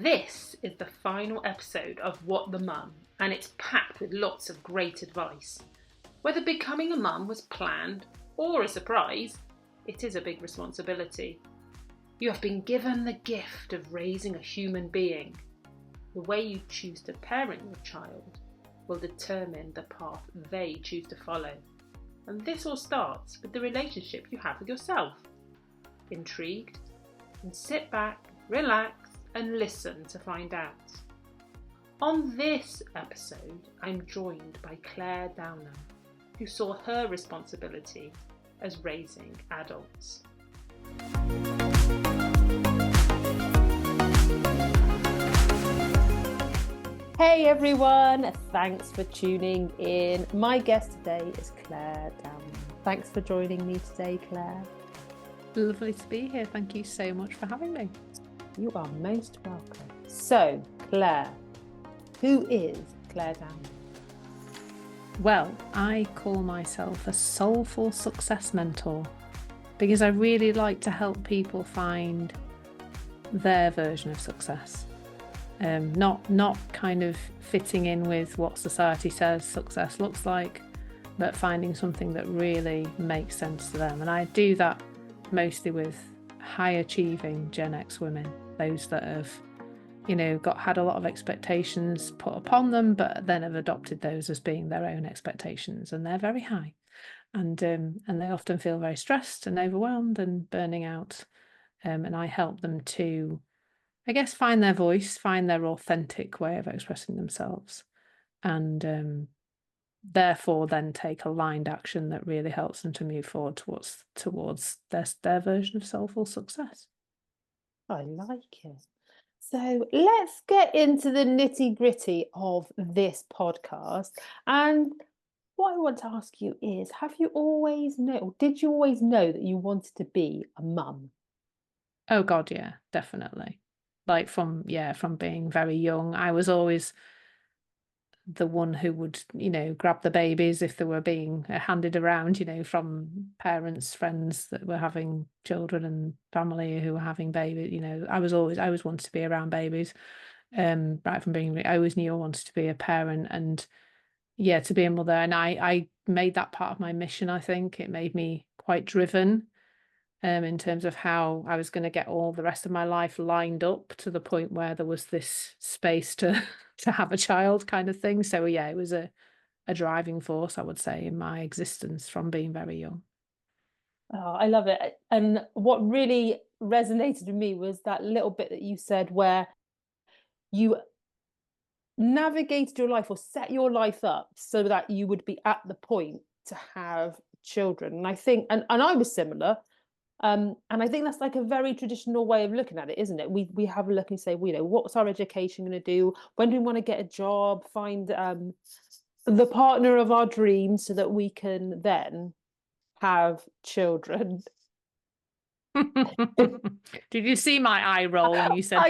This is the final episode of What the Mum, and it's packed with lots of great advice. Whether becoming a mum was planned or a surprise, it is a big responsibility. You have been given the gift of raising a human being. The way you choose to parent your child will determine the path they choose to follow. And this all starts with the relationship you have with yourself. Intrigued? Then sit back, relax, and listen to find out. On this episode, I'm joined by Clare Downham, who saw her responsibility as raising adults. Hey everyone, thanks for tuning in. My guest today is Clare Downham. Thanks for joining me today, Clare. Lovely to be here. Thank you so much for having me. You are most welcome. So, Clare, who is Clare Downham? Well, I call myself a soulful success mentor because I really like to help people find their version of success. Not kind of fitting in with what society says success looks like, but finding something that really makes sense to them. And I do that mostly with high achieving Gen X women, those that have, had a lot of expectations put upon them, but then have adopted those as being their own expectations, and they're very high, and they often feel very stressed and overwhelmed and burning out. And I help them to, I guess, find their voice, find their authentic way of expressing themselves, and therefore then take aligned action that really helps them to move forward towards their version of soulful success. I like it. So let's get into the nitty-gritty of this podcast. And what I want to ask you is, did you always know that you wanted to be a mum? Oh God, yeah, definitely. Like from being very young, I was always the one who would, grab the babies if they were being handed around, from parents, friends that were having children and family who were having babies. I always wanted to be around babies. Right from being, I always knew I wanted to be a parent and to be a mother. And I made that part of my mission. I think it made me quite driven. In terms of how I was going to get all the rest of my life lined up to the point where there was this space to have a child kind of thing. So it was a driving force, I would say, in my existence from being very young. Oh, I love it. And what really resonated with me was that little bit that you said where you navigated your life or set your life up so that you would be at the point to have children. And I think, and I was similar. And I think that's like a very traditional way of looking at it, isn't it? We have a look and say, what's our education going to do? When do we want to get a job? Find the partner of our dreams so that we can then have children. Did you see my eye roll when you said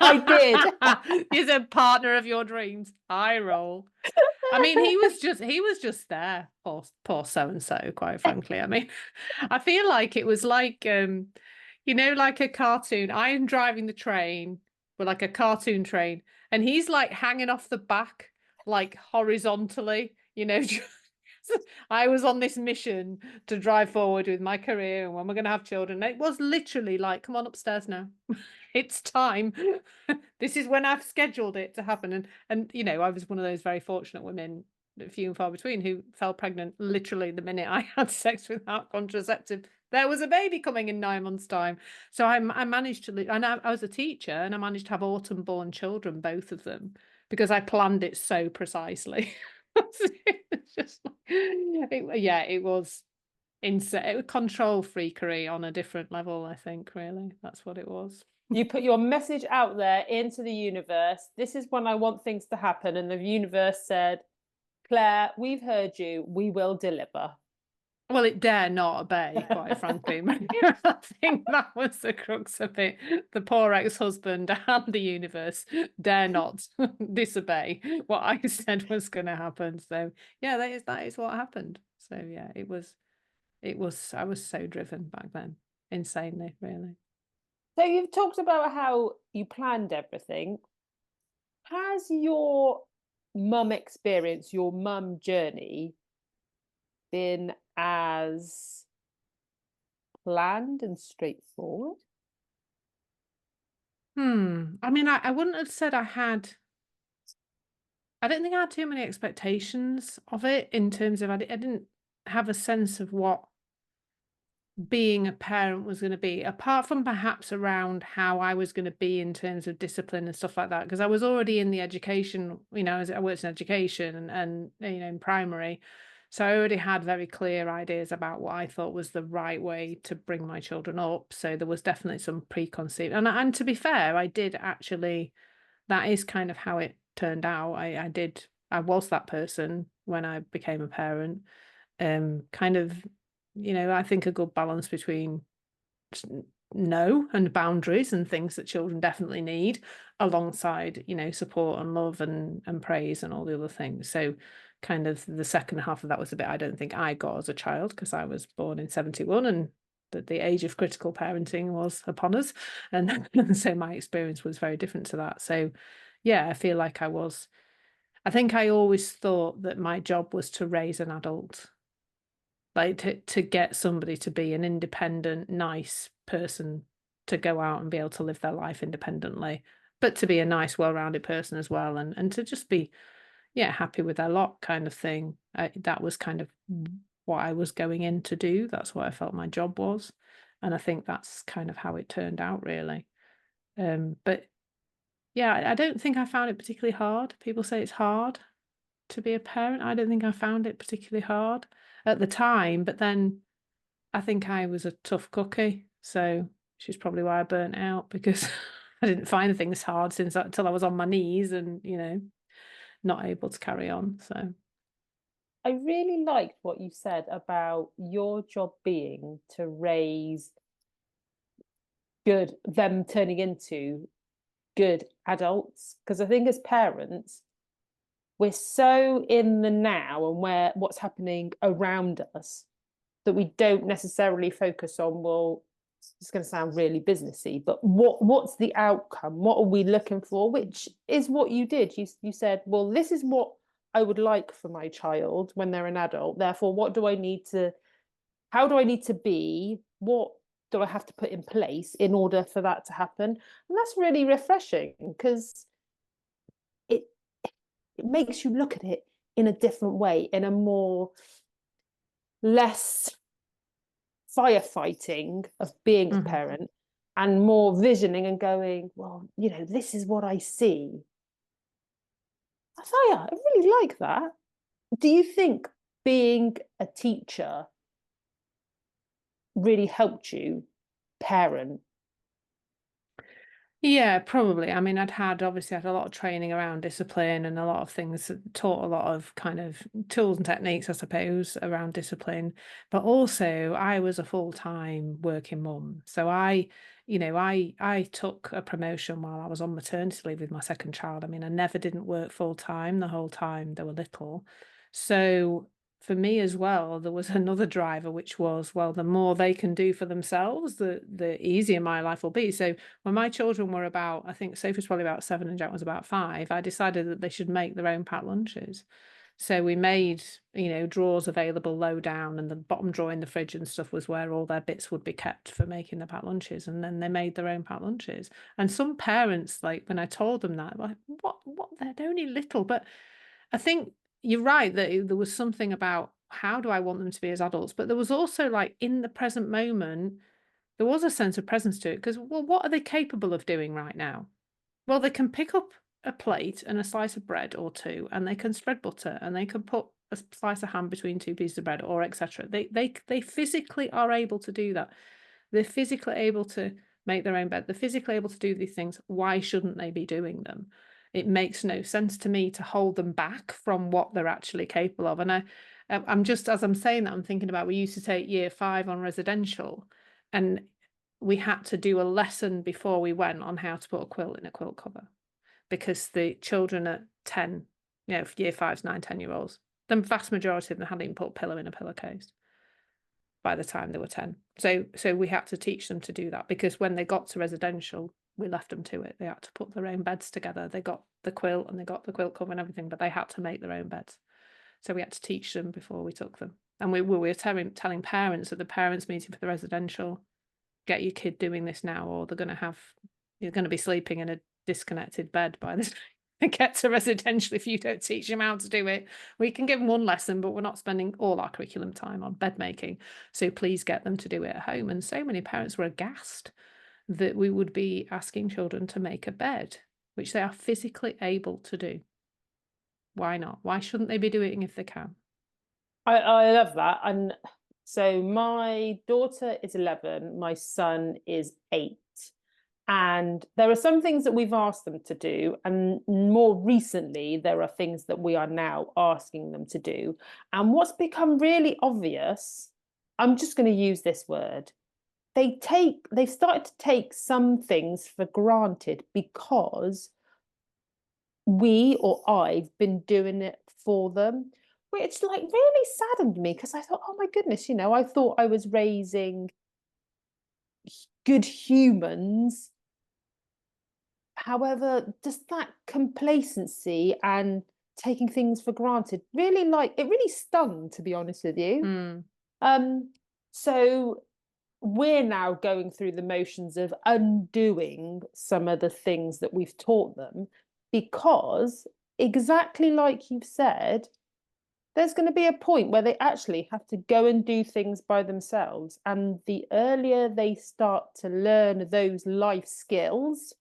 I did. You said partner of your dreams? Eye roll. I mean, he was just there. Poor so-and-so, quite frankly. I mean, I feel like it was like like a cartoon. I am driving the train, but like a cartoon train, and he's like hanging off the back, like horizontally, I was on this mission to drive forward with my career and when we're going to have children. It was literally like, come on upstairs now. It's time. This is when I've scheduled it to happen. And I was one of those very fortunate women, few and far between, who fell pregnant literally the minute I had sex without contraceptive. There was a baby coming in 9 months' time. So I managed to, and I was a teacher, and I managed to have autumn-born children, both of them, because I planned it so precisely. It's just it was insane. It was control freakery on a different level, I think. Really, that's what it was. You put your message out there into the universe. This is when I want things to happen, and the universe said, Clare, we've heard you, we will deliver. Well, it dare not obey, quite frankly. I think that was the crux of it. The poor ex-husband and the universe dare not disobey what I said was going to happen. So that is what happened. So I was so driven back then, insanely, really. So you've talked about how you planned everything. Has your mum experience, your mum journey, been as planned and straightforward? I mean, I wouldn't have said I don't think I had too many expectations of it, in terms of I didn't have a sense of what being a parent was going to be, apart from perhaps around how I was going to be in terms of discipline and stuff like that, because I was already in the education, I worked in education and in primary. So I already had very clear ideas about what I thought was the right way to bring my children up. So there was definitely some preconceived, and to be fair, I did actually, that is kind of how it turned out. I was that person when I became a parent. Kind of, I think a good balance between no and boundaries and things that children definitely need, alongside, support and love and praise and all the other things. So kind of the second half of that was a bit I don't think I got as a child, because I was born in 71 and the age of critical parenting was upon us. And, and so my experience was very different to that. So yeah, I feel like I think I always thought that my job was to raise an adult, like to get somebody to be an independent, nice person, to go out and be able to live their life independently, but to be a nice, well-rounded person as well, and to just be, yeah, happy with their lot, kind of thing. That was kind of what I was going in to do. That's what I felt my job was, and I think that's kind of how it turned out, really. But yeah, I don't think I found it particularly hard. People say it's hard to be a parent. I don't think I found it particularly hard at the time, but then I think I was a tough cookie, so she's probably why I burnt out, because I didn't find things hard until I was on my knees and, not able to carry on. So I really liked what you said about your job being to raise them turning into good adults. Because I think as parents, we're so in the now and what's happening around us, that we don't necessarily focus on, well, it's going to sound really businessy, but what's the outcome? What are we looking for? Which is what you did. You said, well, this is what I would like for my child when they're an adult. Therefore, how do I need to be? What do I have to put in place in order for that to happen? And that's really refreshing, because it makes you look at it in a different way, in a more less firefighting of being a parent, and more visioning and going, well, this is what I see. I really like that. Do you think being a teacher really helped you parent? yeah, probably. I mean, obviously had a lot of training around discipline, and a lot of things, taught a lot of kind of tools and techniques, I suppose, around discipline. But also I was a full-time working mum. So I took a promotion while I was on maternity leave with my second child. I mean, I never didn't work full-time the whole time they were little. So for me as well, there was another driver, which was, well, the more they can do for themselves, the easier my life will be. So when my children were about, I think Sophie's probably about 7 and Jack was about 5, I decided that they should make their own packed lunches. So we made, drawers available low down, and the bottom drawer in the fridge and stuff was where all their bits would be kept for making the packed lunches. And then they made their own packed lunches. And some parents, like, when I told them that, like, what, they're only little. But I think you're right that there was something about, how do I want them to be as adults? But there was also, like, in the present moment, there was a sense of presence to it, because, well, what are they capable of doing right now? Well, they can pick up a plate and a slice of bread or two, and they can spread butter, and they can put a slice of ham between two pieces of bread, or etc. They physically are able to do that. They're physically able to make their own bed. They're physically able to do these things. Why shouldn't they be doing them? It makes no sense to me to hold them back from what they're actually capable of. And I'm just, as I'm saying that, I'm thinking about, we used to take year 5 on residential, and we had to do a lesson before we went on how to put a quilt in a quilt cover, because the children at 10, year 5s, 9, 10-year-olds, the vast majority of them hadn't even put a pillow in a pillowcase. by the time they were 10. So we had to teach them to do that, because when they got to residential, we left them to it. They had to put their own beds together. They got the quilt and they got the quilt cover and everything, but they had to make their own beds. So we had to teach them before we took them. And we were telling parents at the parents' meeting for the residential, get your kid doing this now, or you're going to be sleeping in a disconnected bed by the time they get to residential if you don't teach them how to do it. We can give them one lesson, but we're not spending all our curriculum time on bed making. So please get them to do it at home. And so many parents were aghast that we would be asking children to make a bed, which they are physically able to do. Why not? Why shouldn't they be doing it if they can? I love that. And so my daughter is 11, my son is 8. And there are some things that we've asked them to do. And more recently, there are things that we are now asking them to do. And what's become really obvious, I'm just going to use this word, they've started to take some things for granted because we or I've been doing it for them, which like really saddened me, because I thought, oh my goodness, I thought I was raising good humans. However, just that complacency and taking things for granted really stung, to be honest with you. So we're now going through the motions of undoing some of the things that we've taught them, because exactly like you've said, there's going to be a point where they actually have to go and do things by themselves. And the earlier they start to learn those life skills,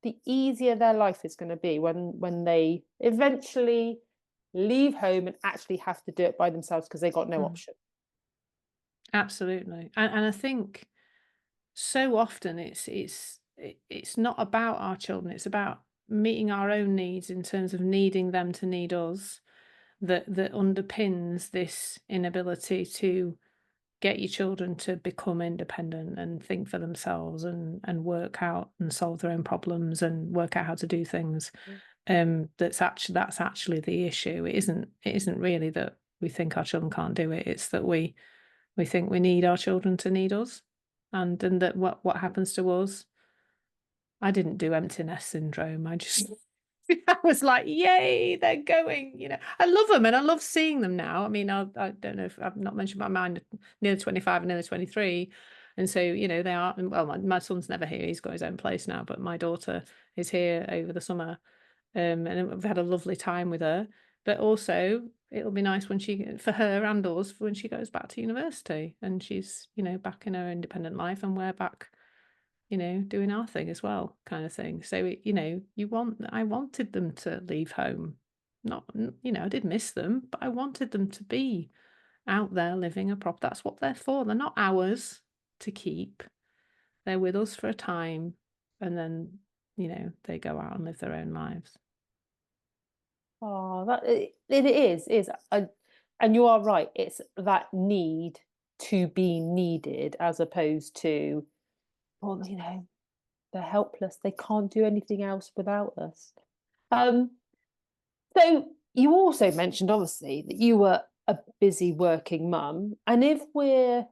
the easier their life is going to be when they eventually leave home and actually have to do it by themselves because they got no option. Absolutely. And I think so often it's not about our children, it's about meeting our own needs in terms of needing them to need us, that underpins this inability to get your children to become independent and think for themselves and work out and solve their own problems and work out how to do things. That's actually the issue. It isn't really that we think our children can't do it. It's that we think we need our children to need us, and that what happens to us. I didn't do empty nest syndrome. I just I was like, yay, they're going. I love them and I love seeing them now. I mean, I don't know if I've not mentioned my mind, nearly 25 and nearly 23. And so, they are, well, my son's never here. He's got his own place now, but my daughter is here over the summer. And we've had a lovely time with her. But also, it'll be nice for her and us, when she goes back to university and she's, back in her independent life and we're back, doing our thing as well, kind of thing. So, I wanted them to leave home. Not, I did miss them, but I wanted them to be out there living that's what they're for. They're not ours to keep. They're with us for a time, and then, they go out and live their own lives. Oh, it is. And you are right. It's that need to be needed, as opposed to, well, they're helpless. They can't do anything else without us. So you also mentioned, obviously, that you were a busy working mum. And if we're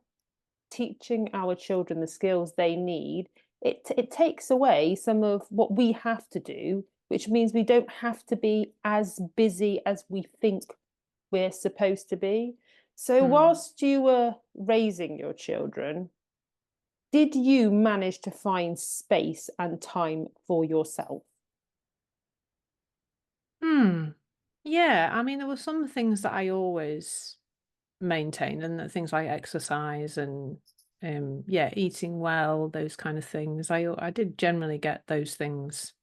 teaching our children the skills they need, it takes away some of what we have to do, which means we don't have to be as busy as we think we're supposed to be. So whilst you were raising your children, did you manage to find space and time for yourself? Yeah, I mean, there were some things that I always maintained, and things like exercise and eating well, those kind of things. I did generally get those things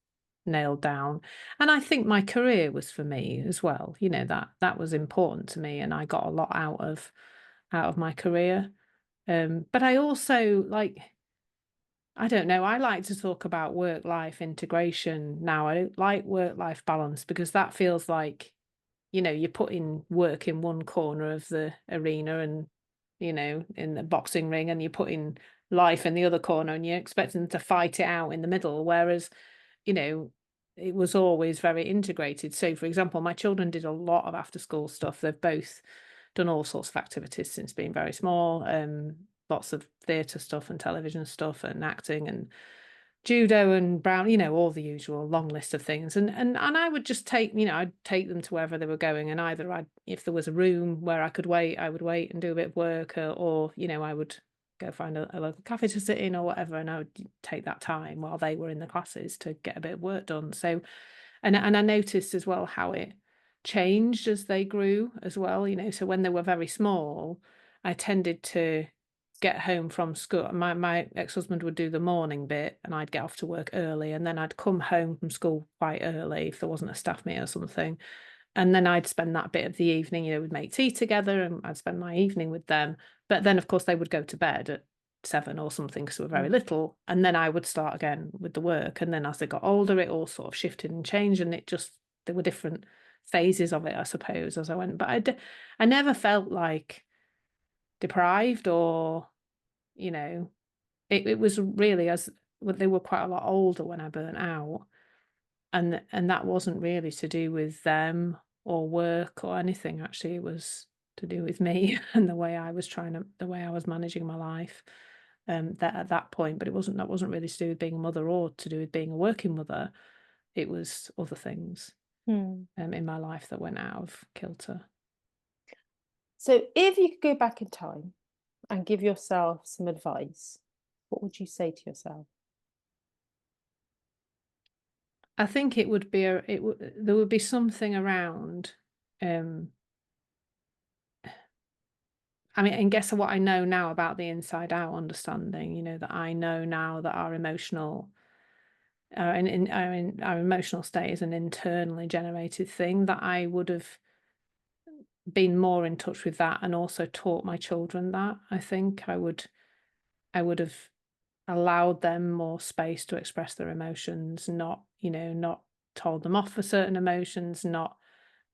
nailed down, and I think my career was for me as well. That was important to me, and I got a lot out of my career. But I also I don't know, I like to talk about work-life integration now. I don't like work-life balance, because that feels like, you're putting work in one corner of the arena and, in the boxing ring, and you're putting life in the other corner and you're expecting them to fight it out in the middle. Whereas, it was always very integrated. So, for example, my children did a lot of after-school stuff. They've both done all sorts of activities since being very small, lots of theatre stuff and television stuff and acting and judo and brown, all the usual long list of things. And I would just I'd take them to wherever they were going, and either if there was a room where I could wait, I would wait and do a bit of work, or I would go find a local cafe to sit in or whatever, and I would take that time while they were in the classes to get a bit of work done. So, and I noticed as well how it changed as they grew as well, so when they were very small, I tended to get home from school. My ex-husband would do the morning bit and I'd get off to work early, and then I'd come home from school quite early if there wasn't a staff meet or something, and then I'd spend that bit of the evening, we'd make tea together and I'd spend my evening with them. But then of course they would go to bed at 7 or something because they were very little, and then I would start again with the work. And then as they got older, it all sort of shifted and changed, and there were different phases of it, I suppose, as I went. But I never felt like deprived, or it was really as they were quite a lot older when I burnt out, and that wasn't really to do with them or work or anything. Actually, it was to do with me and the way I was managing my life that at that point. But that wasn't really to do with being a mother or to do with being a working mother. It was other things in my life that went out of kilter. So if you could go back in time and give yourself some advice, what would you say to yourself? I think it would be there would be something around I mean, and guess what I know now about the inside out understanding, that I know now that our emotional our emotional state is an internally generated thing, that I would have been more in touch with that and also taught my children that. I think I would have allowed them more space to express their emotions, not told them off for certain emotions, not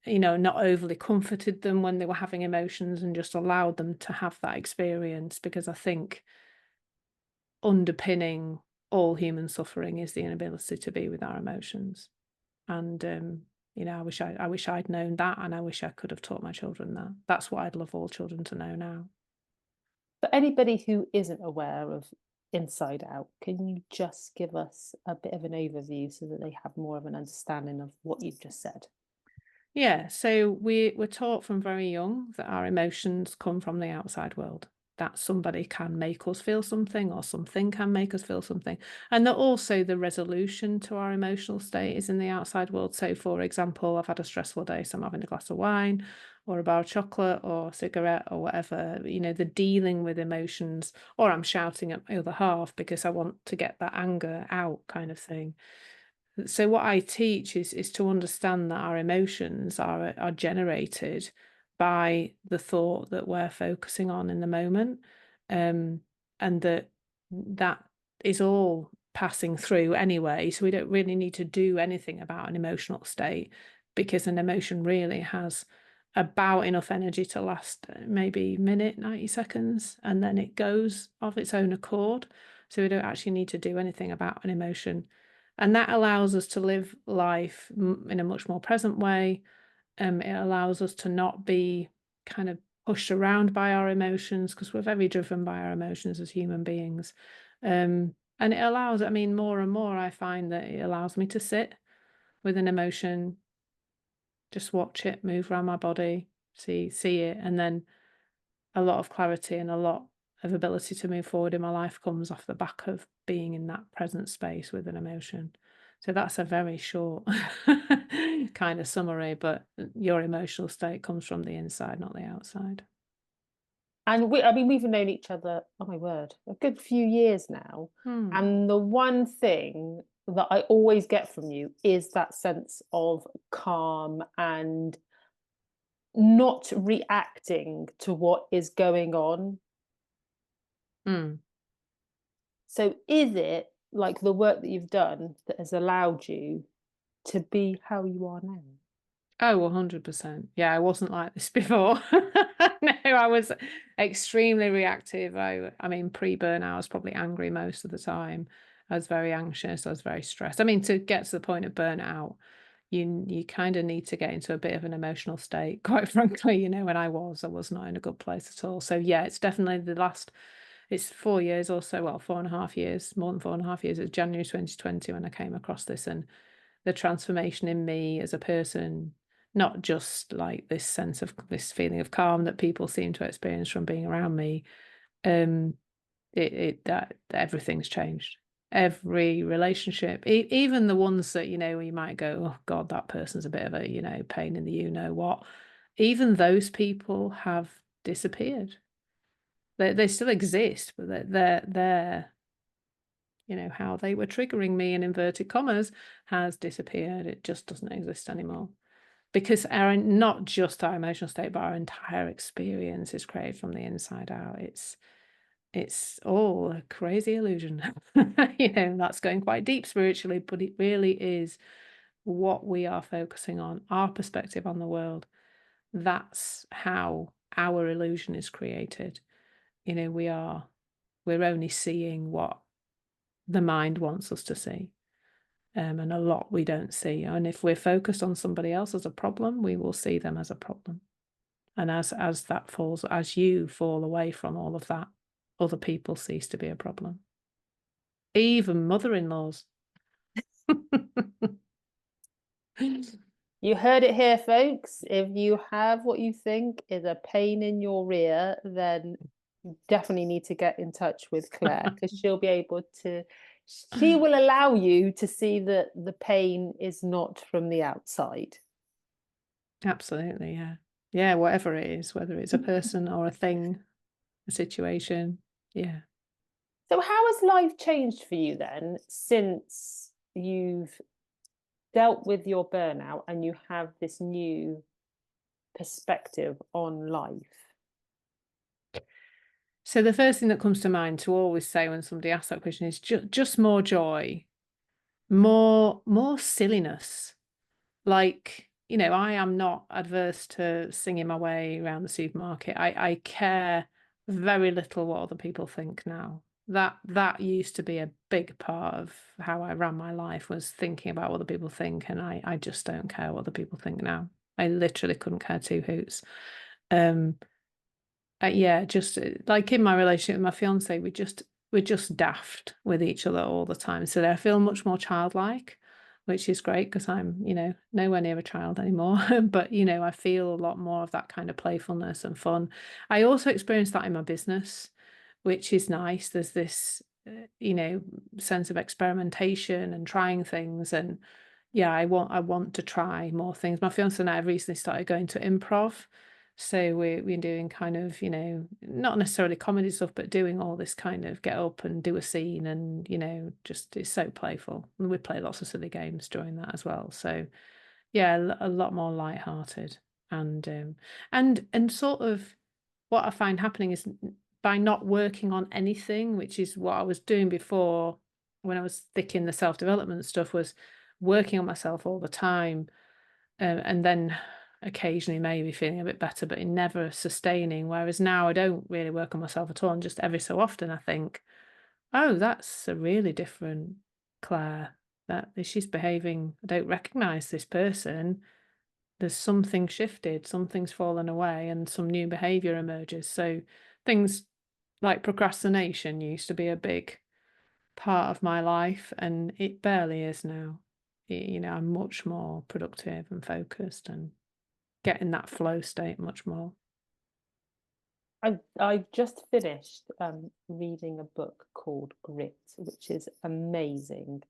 overly comforted them when they were having emotions, and just allowed them to have that experience. Because I think underpinning all human suffering is the inability to be with our emotions. And I wish I'd known that, and I wish I could have taught my children that. That's what I'd love all children to know now. For anybody who isn't aware of Inside Out, can you just give us a bit of an overview so that they have more of an understanding of what you've just said? Yeah, so we're taught from very young that our emotions come from the outside world, that somebody can make us feel something, or something can make us feel something, and that also the resolution to our emotional state is in the outside world. So for example, I've had a stressful day, so I'm having a glass of wine or a bar of chocolate or a cigarette or whatever, the dealing with emotions, or I'm shouting at my other half because I want to get that anger out, kind of thing. So what I teach is to understand that our emotions are generated by the thought that we're focusing on in the moment, and that is all passing through anyway. So we don't really need to do anything about an emotional state, because an emotion really has about enough energy to last maybe minute, 90 seconds, and then it goes of its own accord. So we don't actually need to do anything about an emotion. And that allows us to live life in a much more present way. It allows us to not be kind of pushed around by our emotions, because we're very driven by our emotions as human beings. And it allows, more and more I find that it allows me to sit with an emotion, just watch it move around my body, see it, and then a lot of clarity and a lot of ability to move forward in my life comes off the back of being in that present space with an emotion. So that's a very short kind of summary, but your emotional state comes from the inside, not the outside. And we've known each other, oh my word, a good few years now. And the one thing that I always get from you is that sense of calm and not reacting to what is going on. So is it like the work that you've done that has allowed you to be how you are now? Oh, 100%. Yeah, I wasn't like this before. No, I was extremely reactive. Pre-burnout, I was probably angry most of the time. I was very anxious. I was very stressed. To get to the point of burnout, you kind of need to get into a bit of an emotional state, quite frankly. You know, when I was not in a good place at all. So yeah, it's definitely it's 4 years or so, well, 4.5 years, more than 4.5 years. It was January 2020 when I came across this, and the transformation in me as a person, not just like this sense of this feeling of calm that people seem to experience from being around me. That everything's changed. Every relationship, even the ones that, you know, you might go, oh God, that person's a bit of a, you know, pain in the you know what. Even those people have disappeared. They still exist, but they're you know, how they were triggering me in inverted commas has disappeared. It just doesn't exist anymore. Because not just our emotional state, but our entire experience is created from the inside out. It's all a crazy illusion. You know, that's going quite deep spiritually, but it really is what we are focusing on, our perspective on the world. That's how our illusion is created. You know, we're only seeing what the mind wants us to see. And a lot we don't see. And if we're focused on somebody else as a problem, we will see them as a problem. And as you fall away from all of that, other people cease to be a problem. Even mother-in-laws. You heard it here, folks. If you have what you think is a pain in your rear, then you definitely need to get in touch with Claire, because she will allow you to see that the pain is not from the outside. Absolutely, yeah. Yeah, whatever it is, whether it's a person or a thing, a situation, yeah. So how has life changed for you then, since you've dealt with your burnout and you have this new perspective on life? So the first thing that comes to mind to always say when somebody asks that question is just more joy, more silliness. Like, you know, I am not adverse to singing my way around the supermarket. I care very little what other people think now. That used to be a big part of how I ran my life, was thinking about what other people think, and I just don't care what other people think now. I literally couldn't care two hoots. Yeah, just like in my relationship with my fiance, we're just daft with each other all the time. So I feel much more childlike, which is great because I'm, you know, nowhere near a child anymore. But, you know, I feel a lot more of that kind of playfulness and fun. I also experience that in my business, which is nice. There's this, you know, sense of experimentation and trying things. And yeah, I want to try more things. My fiance and I have recently started going to improv. So we're doing kind of, you know, not necessarily comedy stuff, but doing all this kind of get up and do a scene, and, you know, just it's so playful. And we play lots of silly games during that as well. So yeah, a lot more lighthearted. And sort of what I find happening is, by not working on anything, which is what I was doing before when I was thick in the self-development stuff, was working on myself all the time, and then occasionally maybe feeling a bit better, but in never sustaining. Whereas now I don't really work on myself at all, and just every so often I think, oh, that's a really different Claire. That she's behaving, I don't recognise this person. There's something shifted, something's fallen away, and some new behaviour emerges. So things like procrastination used to be a big part of my life, and it barely is now. You know, I'm much more productive and focused and get in that flow state much more. I just finished reading a book called Grit, which is amazing.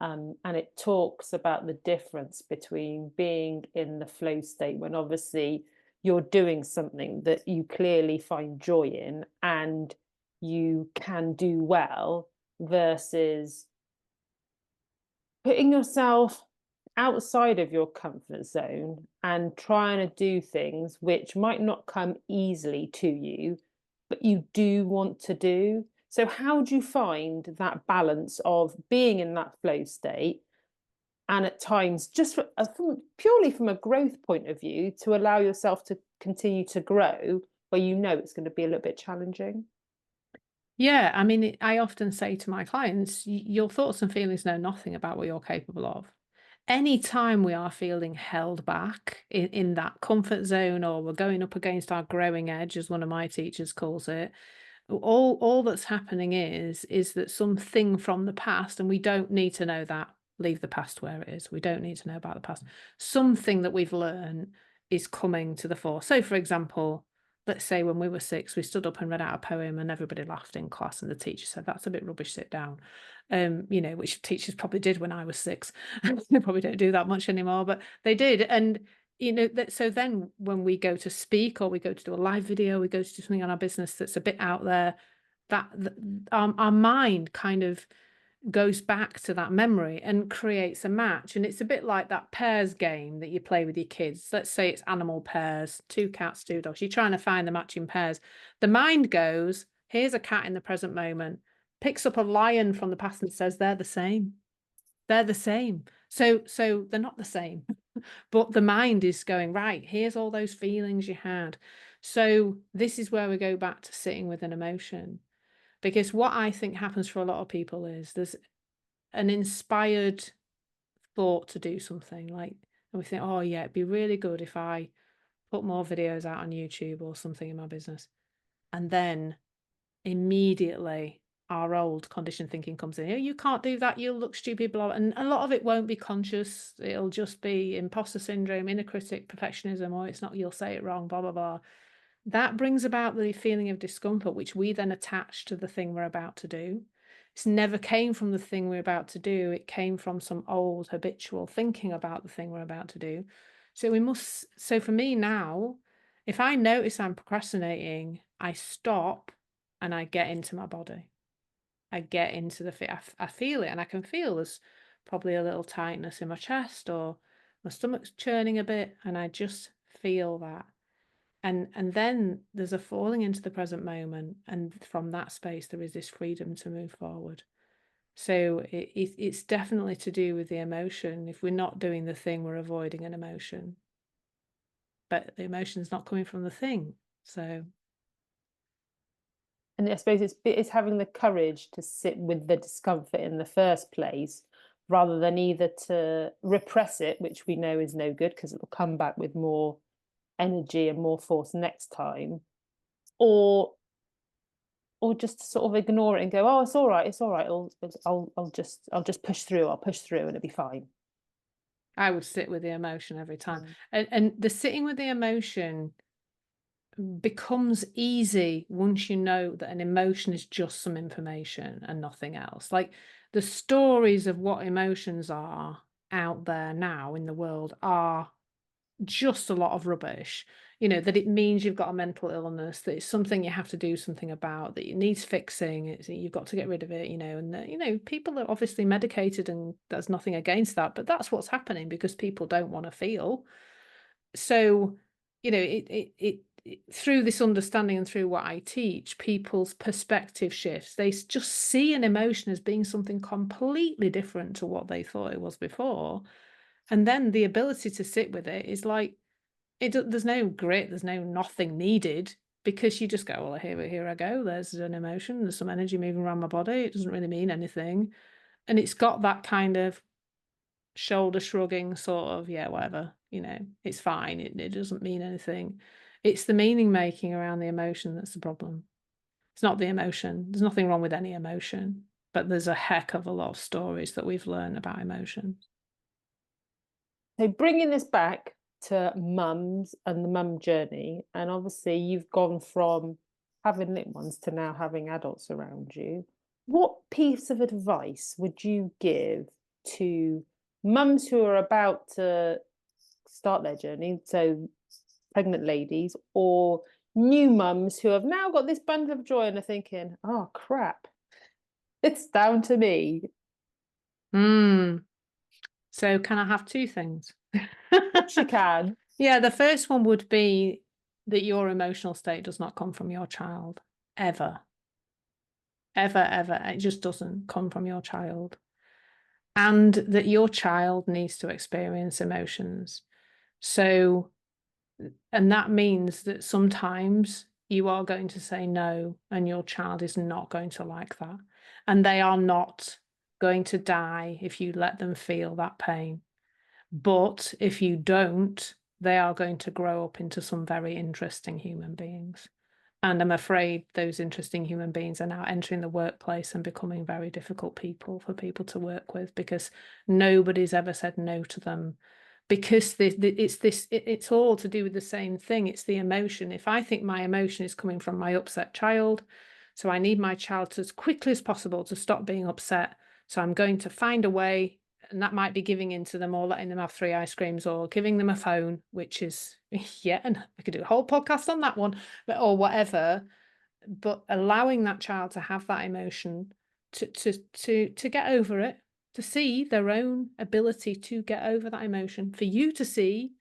And it talks about the difference between being in the flow state, when obviously you're doing something that you clearly find joy in and you can do well, versus putting yourself outside of your comfort zone and trying to do things which might not come easily to you, but you do want to do. So how do you find that balance of being in that flow state, and at times just purely from a growth point of view, to allow yourself to continue to grow, where you know it's going to be a little bit challenging? Yeah, I mean, I often say to my clients, your thoughts and feelings know nothing about what you're capable of. any time we are feeling held back in that comfort zone, or we're going up against our growing edge, as one of my teachers calls it, all that's happening is that something from the past, and we don't need to know that, leave the past where it is. We don't need to know about the past. Something that we've learned is coming to the fore. So, for example, let's say when we were 6, we stood up and read out a poem and everybody laughed in class, and the teacher said, "That's a bit rubbish, sit down." Which teachers probably did when I was 6. They probably don't do that much anymore, but they did. And so then when we go to speak, or we go to do a live video, we go to do something on our business that's a bit out there, that our mind kind of goes back to that memory and creates a match. And it's a bit like that pairs game that you play with your kids. Let's say it's animal pairs, 2 cats, 2 dogs. You're trying to find the matching pairs. The mind goes, here's a cat in the present moment, picks up a lion from the past and says, they're the same. They're the same. So they're not the same. But the mind is going, right, here's all those feelings you had. So this is where we go back to sitting with an emotion. Because what I think happens for a lot of people is there's an inspired thought to do something, like, and we think, oh yeah, it'd be really good if I put more videos out on YouTube or something in my business. And then immediately our old conditioned thinking comes in. Oh, you can't do that, you'll look stupid, blah. And a lot of it won't be conscious. It'll just be imposter syndrome, inner critic, perfectionism, or it's not, you'll say it wrong, blah, blah, blah. That brings about the feeling of discomfort, which we then attach to the thing we're about to do. It's never came from the thing we're about to do. It came from some old habitual thinking about the thing we're about to do. So for me now, if I notice I'm procrastinating, I stop and I get into my body. I get into I feel it, and I can feel there's probably a little tightness in my chest, or my stomach's churning a bit, and I just feel that. And then there's a falling into the present moment, and from that space there is this freedom to move forward. So it's definitely to do with the emotion. If we're not doing the thing, we're avoiding an emotion, but the emotion's not coming from the thing. So, and I suppose it's having the courage to sit with the discomfort in the first place, rather than either to repress it, which we know is no good because it will come back with more energy and more force next time, or just sort of ignore it and go, oh, it's all right, I'll just push through, and it'll be fine. I would sit with the emotion every time. And the sitting with the emotion becomes easy once you know that an emotion is just some information and nothing else. Like, the stories of what emotions are out there now in the world are just a lot of rubbish. That it means you've got a mental illness, that it's something you have to do something about, that it needs fixing, you've got to get rid of it, and that, people are obviously medicated, and there's nothing against that, but that's what's happening because people don't want to feel. So, it through this understanding and through what I teach, people's perspective shifts. They just see an emotion as being something completely different to what they thought it was before. And then the ability to sit with it is like, there's no grit, there's no nothing needed, because you just go, well, here I go, there's an emotion, there's some energy moving around my body, it doesn't really mean anything. And it's got that kind of shoulder shrugging sort of, yeah, whatever, it's fine, it doesn't mean anything. It's the meaning making around the emotion that's the problem. It's not the emotion. There's nothing wrong with any emotion, but there's a heck of a lot of stories that we've learned about emotions. So bringing this back to mums and the mum journey, and obviously you've gone from having little ones to now having adults around you, what piece of advice would you give to mums who are about to start their journey, so pregnant ladies, or new mums who have now got this bundle of joy and are thinking, oh crap, it's down to me? So can I have 2 things? She can. Yeah, the first one would be that your emotional state does not come from your child, ever. Ever, ever. It just doesn't come from your child. And that your child needs to experience emotions. So, and that means that sometimes you are going to say no, and your child is not going to like that. And they are not going to die if you let them feel that pain. But if you don't, they are going to grow up into some very interesting human beings. And I'm afraid those interesting human beings are now entering the workplace and becoming very difficult people for people to work with, because nobody's ever said no to them. Because it's all to do with the same thing. It's the emotion. If I think my emotion is coming from my upset child, so I need my child to, as quickly as possible, to stop being upset. So I'm going to find a way, and that might be giving in to them or letting them have 3 ice creams or giving them a phone, which is, yeah, and I could do a whole podcast on that one, but or whatever. But allowing that child to have that emotion, to get over it, to see their own ability to get over that emotion, for you to see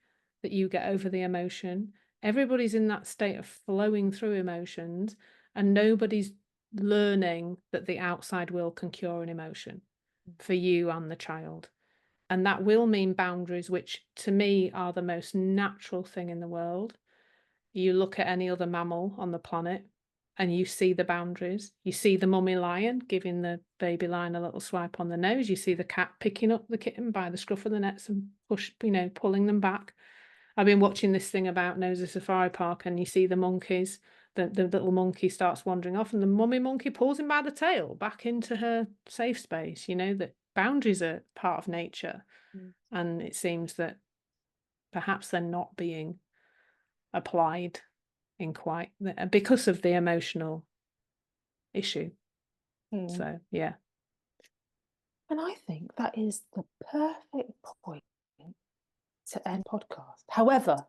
that you get over the emotion. Everybody's in that state of flowing through emotions, and nobody's learning that the outside world can cure an emotion for you and the child. And that will mean boundaries, which to me are the most natural thing in the world. You look at any other mammal on the planet and you see the boundaries. You see the mummy lion giving the baby lion a little swipe on the nose. You see the cat picking up the kitten by the scruff of the necks and pulling them back. I've been watching this thing about Nosa Safari Park, and you see the monkeys. The little monkey starts wandering off, and the mummy monkey pulls him by the tail back into her safe space. That boundaries are part of nature. And it seems that perhaps they're not being applied in quite because of the emotional issue. So yeah, and I think that is the perfect point to end podcast. However,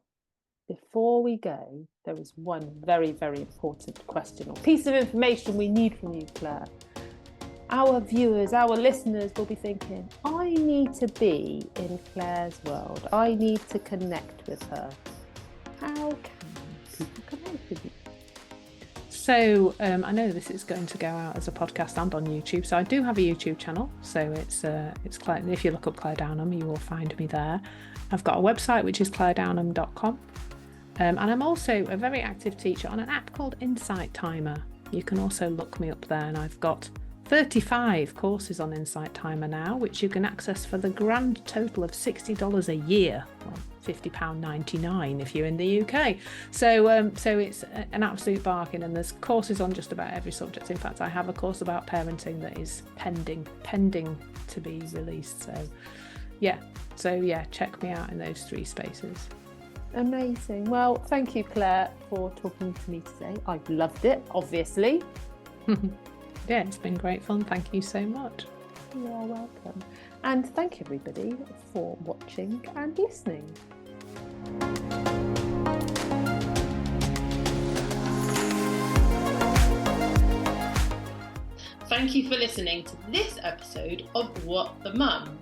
before we go, there is one very, very important question or piece of information we need from you, Clare. Our viewers, our listeners will be thinking, I need to be in Clare's world. I need to connect with her. How can people connect with you? So I know this is going to go out as a podcast and on YouTube. So I do have a YouTube channel. So it's Claire. If you look up Clare Downham, you will find me there. I've got a website, which is claredownham.com. And I'm also a very active teacher on an app called Insight Timer. You can also look me up there, and I've got 35 courses on Insight Timer now, which you can access for the grand total of $60 a year, or £50.99 if you're in the UK. So it's an absolute bargain, and there's courses on just about every subject. In fact, I have a course about parenting that is pending to be released. So yeah, check me out in those 3 spaces. Amazing. Well, thank you, Clare, for talking to me today. I've loved it, obviously. Yeah, it's been great fun. Thank you so much. You are welcome. And thank you, everybody, for watching and listening. Thank you for listening to this episode of What the Mum.